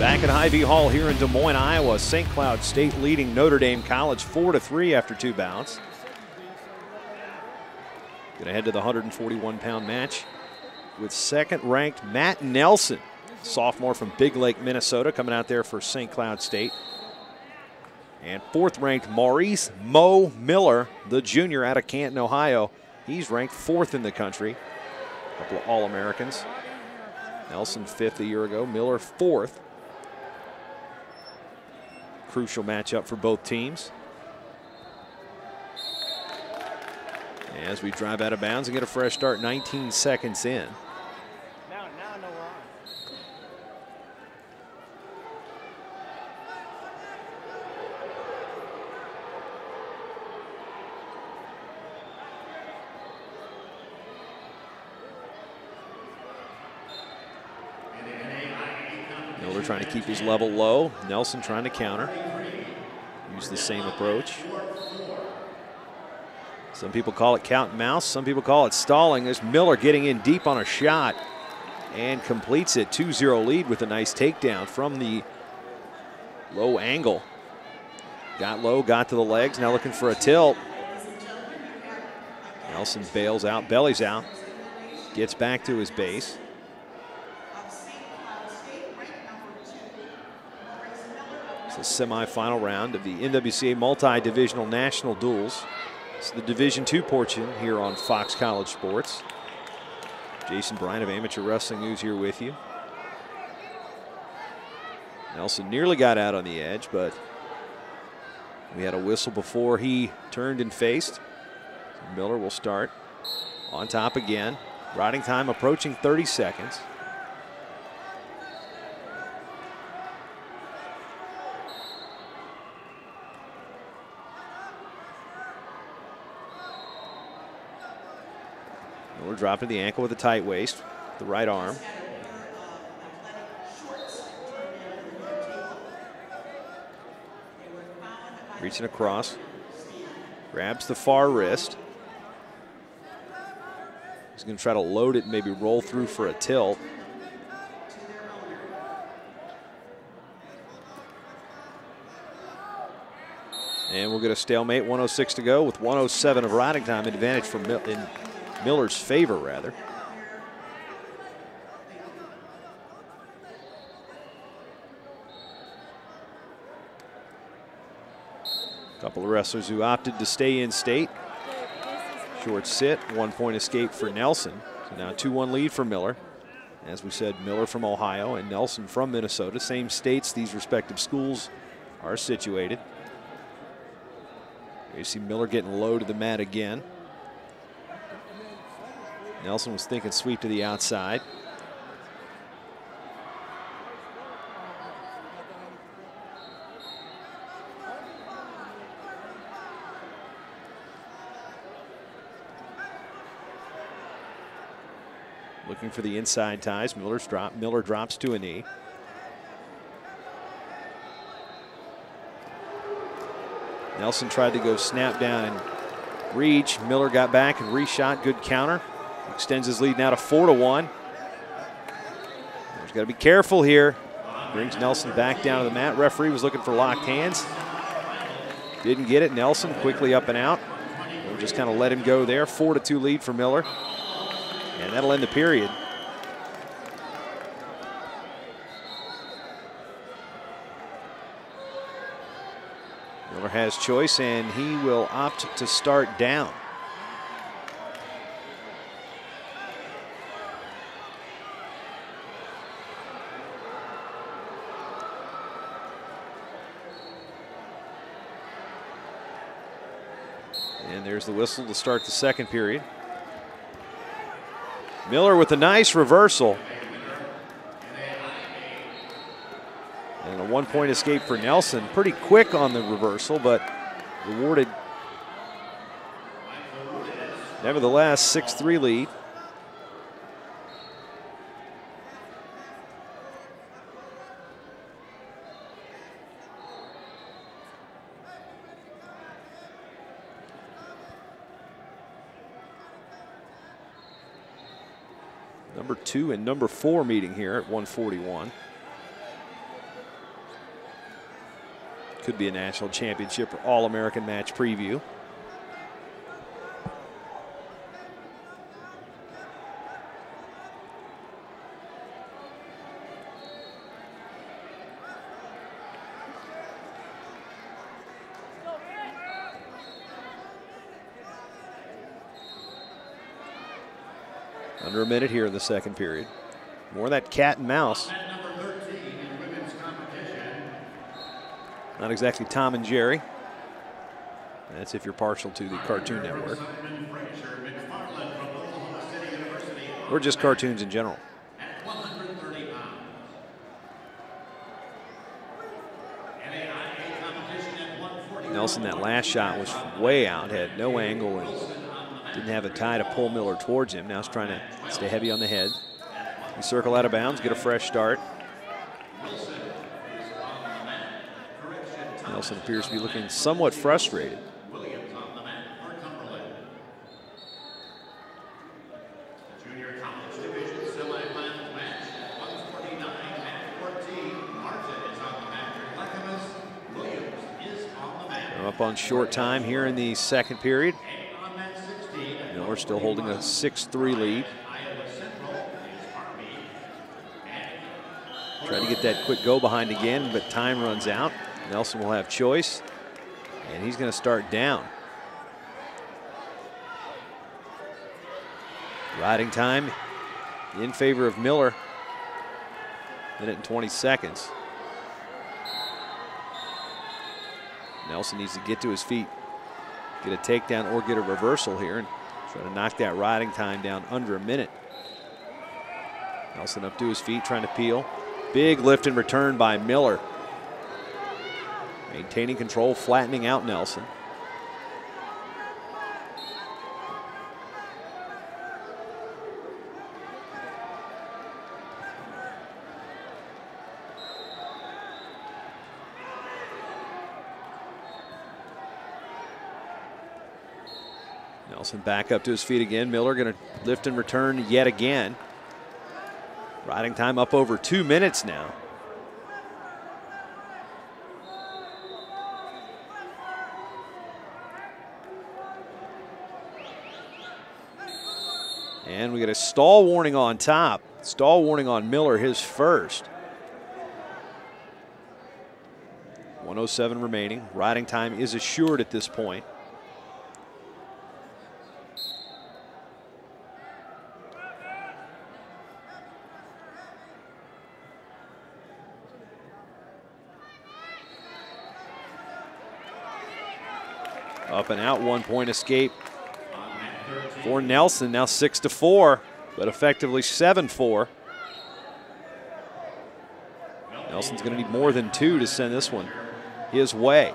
Back at Hyvee Hall here in Des Moines, Iowa, St. Cloud State leading Notre Dame College 4-3 after 2 bouts. Gonna head to the 141-pound match with second-ranked Matt Nelson, sophomore from Big Lake, Minnesota, coming out there for St. Cloud State. And fourth-ranked Maurice Mo Miller, the junior out of Canton, Ohio. He's ranked 4th in the country. A couple of All-Americans. Nelson 5th a year ago, Miller 4th. Crucial matchup for both teams. As we drive out of bounds and get a fresh start 19 seconds in. Now I know we're on. Miller trying to keep his level low. Nelson trying to counter. Use the same approach. Some people call it cat and mouse. Some people call it stalling. There's Miller getting in deep on a shot and completes it. 2-0 lead with a nice takedown from the low angle. Got low, got to the legs. Now looking for a tilt. Nelson bails out, bellies out. Gets back to his base. It's the semifinal round of the NWCA Multi Divisional National Duals. It's the Division II portion here on Fox College Sports. Jason Bryant of Amateur Wrestling News here with you. Nelson nearly got out on the edge, but we had a whistle before he turned and faced. So Miller will start on top again. Riding time approaching 30 seconds. Miller dropping the ankle with a tight waist, the right arm. Reaching across, grabs the far wrist. He's going to try to load it and maybe roll through for a tilt. And we'll get a stalemate, 106 to go with 107 of riding time, advantage for Miller's favor, rather. A couple of wrestlers who opted to stay in state. Short sit, 1-point escape for Nelson. So now 2-1 lead for Miller. As we said, Miller from Ohio and Nelson from Minnesota. Same states these respective schools are situated. You see Miller getting low to the mat again. Nelson was thinking sweep to the outside. Looking for the inside ties. Miller drops to a knee. Nelson tried to go snap down and reach. Miller got back and reshot. Good counter. Extends his lead now to 4-1. He's got to be careful here. Brings Nelson back down to the mat. Referee was looking for locked hands. Didn't get it. Nelson quickly up and out. We'll just kind of let him go there. 4-2 lead for Miller. And that'll end the period. Miller has choice, and he will opt to start down. And there's the whistle to start the second period. Miller with a nice reversal. And a 1-point escape for Nelson. Pretty quick on the reversal, but rewarded. Nevertheless, 6-3 lead. Number 2 and number 4 meeting here at 141. Could be a national championship or All-American match preview. Under a minute here in the second period. More of that cat and mouse. Not exactly Tom and Jerry. That's if you're partial to the Cartoon Network. Or just cartoons in general. Nelson, that last shot was way out, had no angle, and didn't have a tie to pull Miller towards him. Now he's trying to stay heavy on the head. He circle out of bounds, get a fresh start. Nelson appears to be looking somewhat frustrated. Up on short time here in the second period. Miller still holding a 6-3 lead. Try to get that quick go behind again, but time runs out. Nelson will have choice, and he's going to start down. Riding time in favor of Miller. Minute and 20 seconds. Nelson needs to get to his feet, get a takedown or get a reversal here, and try to knock that riding time down under a minute. Nelson up to his feet, trying to peel. Big lift and return by Miller. Maintaining control, flattening out Nelson. Nelson back up to his feet again. Miller going to lift and return yet again. Riding time up over 2 minutes now. And we get a stall warning on top. Stall warning on Miller, his first. 1:07 remaining. Riding time is assured at this point. Up and out, 1 point escape for Nelson. Now 6-4, but effectively 7-4. Nelson's going to need more than 2 to send this one his way.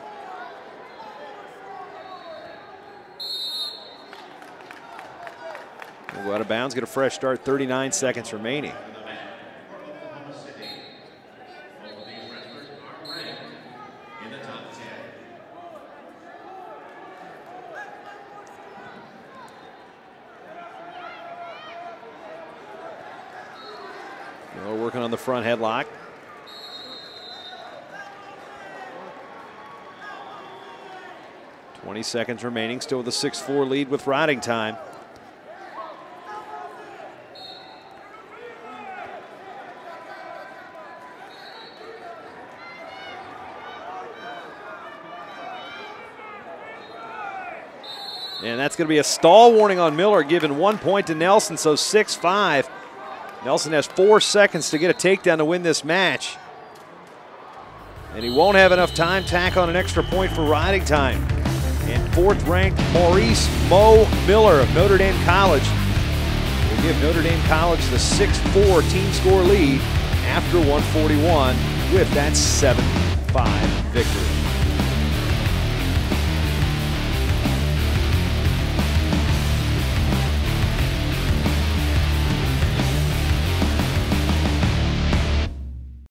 We'll go out of bounds, get a fresh start, 39 seconds remaining. Miller working on the front headlock. .20 seconds remaining, still with a 6-4 lead with riding time. And that's going to be a stall warning on Miller, giving 1 point to Nelson, so 6-5. Nelson has 4 seconds to get a takedown to win this match. And he won't have enough time. Tack on an extra point for riding time. And fourth-ranked Maurice Mo Miller of Notre Dame College will give Notre Dame College the 6-4 team score lead after 141 with that 7-5